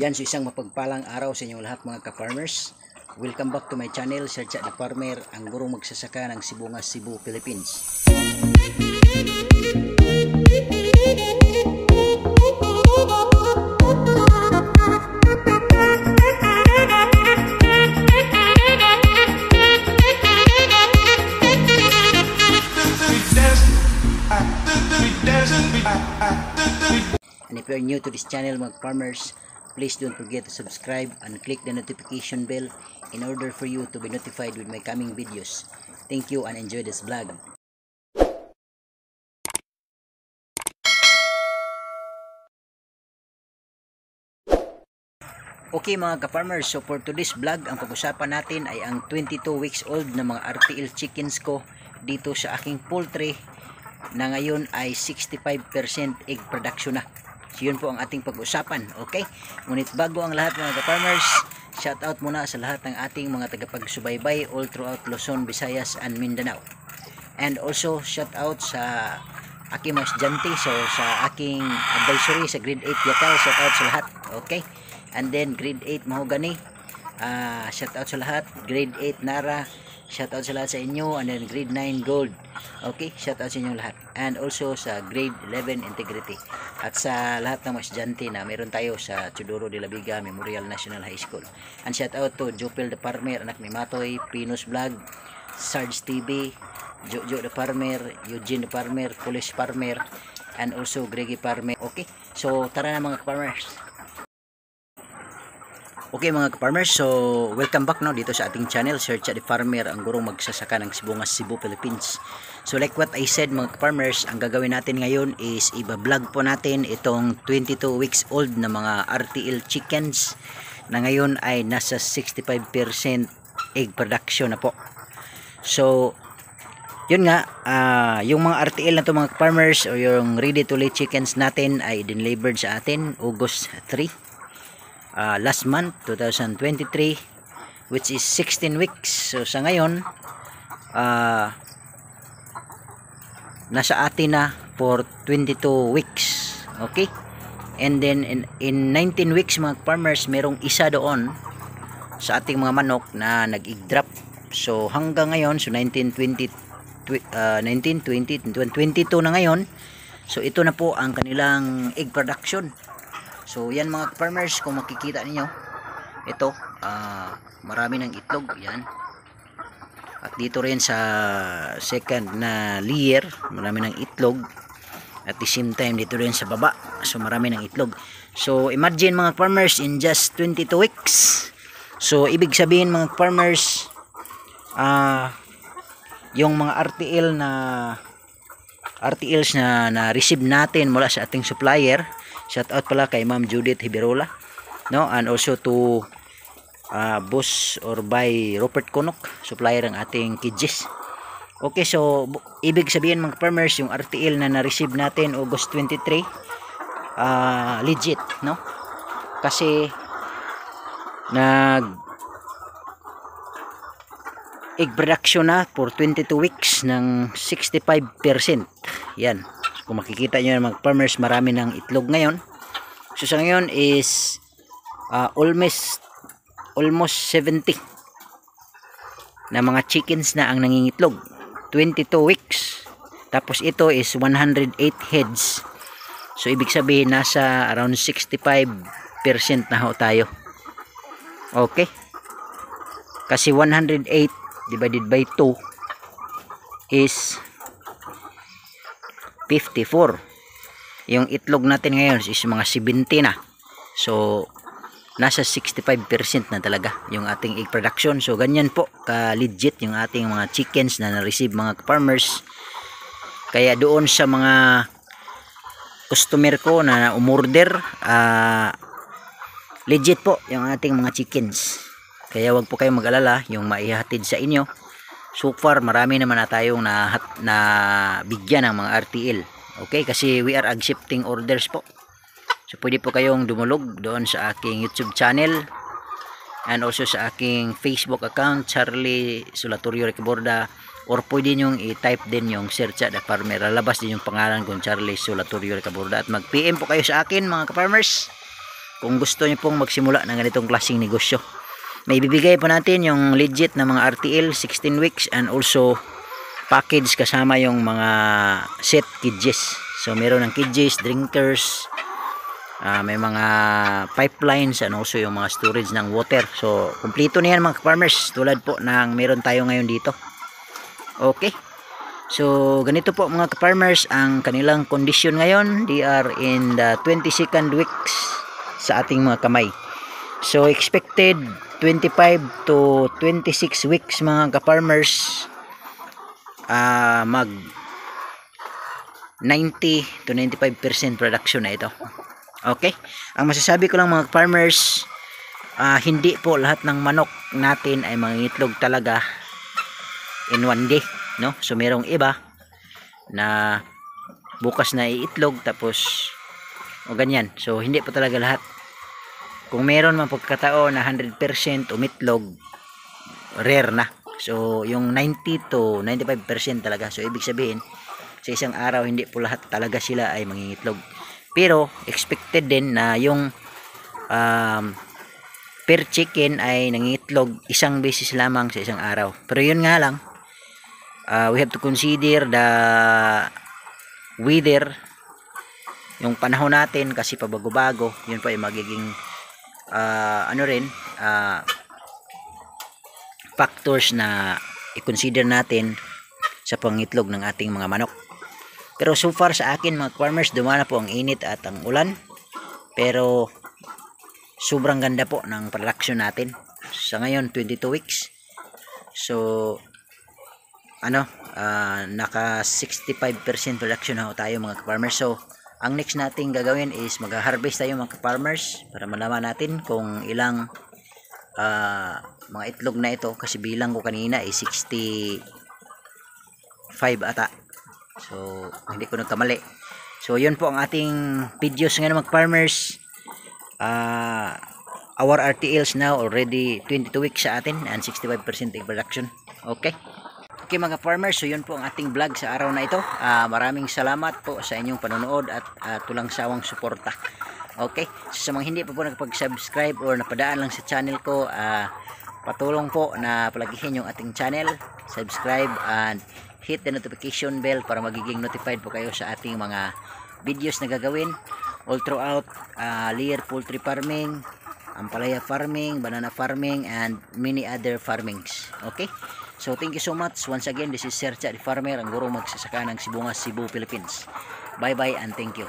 Yan, so isang mapagpalang araw sa inyong lahat mga ka-farmers. Welcome back to my channel, Search the Farmer, ang gurong magsasaka ng Sibungas, Cebu, Philippines. And if you're new to this channel mga farmers, please don't forget to subscribe and click the notification bell in order for you to be notified with my coming videos. Thank you and enjoy this vlog. Okay mga ka-farmers, so for today's vlog, ang pag-usapan natin ay ang 22 weeks old na mga RTL chickens ko dito sa aking poultry na ngayon ay 65% egg production na. So yun po ang ating pag-usapan, okay? Ngunit bago ang lahat mga ka-farmers, shout out muna sa lahat ng ating mga tagapagsubaybay all throughout Luzon, Visayas, and Mindanao. And also shout out sa aking mga estudyante, so sa aking advisory sa grade 8 Yatal, shout out sa lahat, okay? And then grade 8 Mahogany, shout out sa lahat. Grade 8 Nara, shout out sa lahat sa inyo. And then grade 9 Gold, okay, shout out sa inyo lahat. And also sa grade 11 Integrity, at sa lahat ng mga estudyante na meron tayo sa Teodoro de la Viga Memorial National High School. And shout out to Jopel the Farmer, anak ni Matoy, Pinos Vlog, Sarge TV, Jojo the Farmer, Eugene the Farmer, Police Farmer, and also Greggy Farmer. Okay, so tara na mga farmers. Okay mga farmers, so welcome back no dito sa ating channel, Search the Farmer, ang gurong magsasaka ng Sibungas, Cebu, Philippines. So like what I said mga farmers, ang gagawin natin ngayon is iba-vlog po natin itong 22 weeks old na mga RTL chickens na ngayon ay nasa 65% egg production na po. So yun nga, yung mga RTL na to mga farmers o yung ready to lay chickens natin ay delivered sa atin August 3. Last month 2023, which is 16 weeks. So sa ngayon nasa atin na for 22 weeks, okay? And then in 19 weeks mga farmers, merong isa doon sa ating mga manok na nag-egg drop. So hanggang ngayon, so 19, 20, 22 na ngayon. So ito na po ang kanilang egg production. So yan mga farmers, kung makikita niyo ito, marami ng itlog yan. At dito rin sa second na layer, marami ng itlog. At the same time dito rin sa baba, so marami ng itlog. So imagine mga farmers, in just 22 weeks. So ibig sabihin mga farmers, yung mga RTLs na receive natin mula sa ating supplier. Shout out pala kay Ma'am Judith Hiberola, no? And also to boss or by Robert Konok, supplier ng ating kidges. Okay, so ibig sabihin mga farmers, yung RTL na na-receive natin August 23, legit, no? Kasi nag egg production na for 22 weeks ng 65%. Yan. Kung makikita nyo mga farmers, marami ng itlog ngayon. So sa ngayon is almost 70 na mga chickens na ang nangingitlog. 22 weeks. Tapos ito is 108 heads. So ibig sabihin nasa around 65% na ho tayo. Okay. Kasi 108 divided by 2 is 54. Yung itlog natin ngayon is mga 70 na. So nasa 65% na talaga yung ating egg production. So ganyan po ka legit yung ating mga chickens na na-receive mga farmers. Kaya doon sa mga customer ko na umorder, legit po yung ating mga chickens. Kaya wag po kayong mag-alala, yung maihatid sa inyo. So far, marami naman na tayong na bigyan ng mga RTL. Okay, kasi we are accepting orders po. So pwede po kayong dumulog doon sa aking YouTube channel and also sa aking Facebook account, Charlie Solatorio Recaborda, or pwede nyong i-type din yung Search the Farmer. Lalabas din yung pangalan kong Charlie Solatorio Recaborda, at mag-PM po kayo sa akin mga ka-farmers kung gusto niyo pong magsimula ng ganitong klaseng negosyo. May bibigay po natin yung legit na mga RTL 16 weeks and also package kasama yung mga set kidges. So meron ng kidges, drinkers, may mga pipelines and also yung mga storage ng water. So kumpleto na yan mga farmers, tulad po ng meron tayo ngayon dito. Okay, so ganito po mga farmers ang kanilang condition ngayon. They are in the 22nd weeks sa ating mga kamay. So expected 25 to 26 weeks mga farmers, mag 90 to 95% production na ito. Okay, ang masasabi ko lang mga farmers, hindi po lahat ng manok natin ay mangingitlog talaga in one day, no? So merong iba na bukas na iitlog tapos o ganyan. So hindi po talaga lahat. Kung meron man pagkataon na 100% umitlog, rare na. So yung 90 to 95% talaga. So ibig sabihin sa isang araw hindi po lahat talaga sila ay mangingitlog. Pero expected din na yung per chicken ay nangingitlog isang beses lamang sa isang araw. Pero yun nga lang, we have to consider the weather, yung panahon natin kasi pabago-bago. Yun po ay magiging factors na i-consider natin sa pangitlog ng ating mga manok. Pero so far sa akin mga farmers, dumana po ang init at ang ulan, pero sobrang ganda po ng production natin sa ngayon 22 weeks. So naka 65% production na tayo mga farmers. So ang next nating gagawin is mag-harvest tayo mga farmers para malaman natin kung ilang mga itlog na ito, kasi bilang ko kanina ay 65 ata. So hindi ko nagkamali. So yun po ang ating videos ngayon mga farmers. Our RTLs now already 22 weeks sa atin and 65% egg production. Okay mga farmers, so yun po ang ating vlog sa araw na ito. Maraming salamat po sa inyong panonood at tulang sawang suporta. Okay, so sa mga hindi pa po nagpag-subscribe or napadaan lang sa channel ko, patulong po na palagihin yung ating channel, subscribe and hit the notification bell para magiging notified po kayo sa ating mga videos na gagawin all throughout layer poultry farming, ampalaya farming, banana farming and many other farmings. Okay, so thank you so much once again. This is Sir Cha the Farmer, ang guro magsasaka ng Sibungas, Cebu, Philippines. Bye bye and thank you.